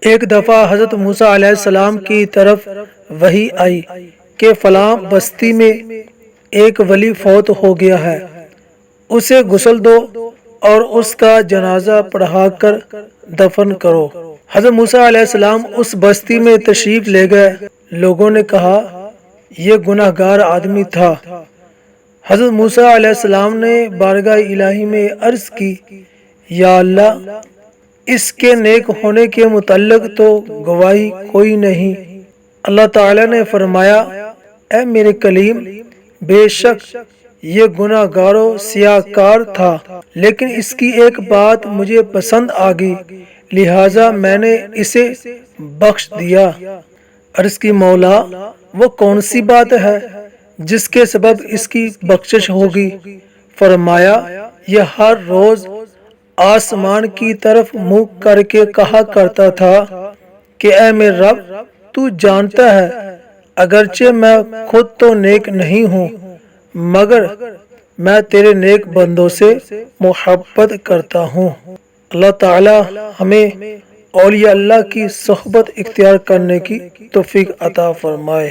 ایک دفعہ حضرت موسیٰ علیہ السلام کی طرف وحی آئی کہ فلاں بستی میں ایک ولی فوت ہو گیا ہے، اسے غسل دو اور اس کا جنازہ پڑھا کر دفن کرو۔ حضرت موسیٰ علیہ السلام اس بستی میں تشریف لے گئے۔ لوگوں نے کہا یہ گناہ گار آدمی تھا۔ حضرت موسیٰ علیہ السلام نے بارگاہ الہی میں عرض کی، یا اللہ، اس کے نیک ہونے کے متعلق تو گواہی کوئی نہیں۔ اللہ تعالیٰ نے فرمایا، اے میرے کلیم، بے شک یہ گناہ گار و سیاہ کار تھا، لیکن اس کی ایک بات مجھے پسند آ گئی، لہٰذا میں نے اسے بخش دیا۔ عرض کی، مولا، وہ کون سی بات ہے جس کے سبب اس کی بخشش ہوگی؟ فرمایا، یہ ہر روز آسمان کی طرف منہ کر کے کہا کرتا تھا کہ اے میرے رب، تو جانتا ہے اگرچہ میں خود تو نیک نہیں ہوں، مگر میں تیرے نیک بندوں سے محبت کرتا ہوں۔ اللہ تعالی ہمیں اولیاء اللہ کی صحبت اختیار کرنے کی توفیق عطا فرمائے۔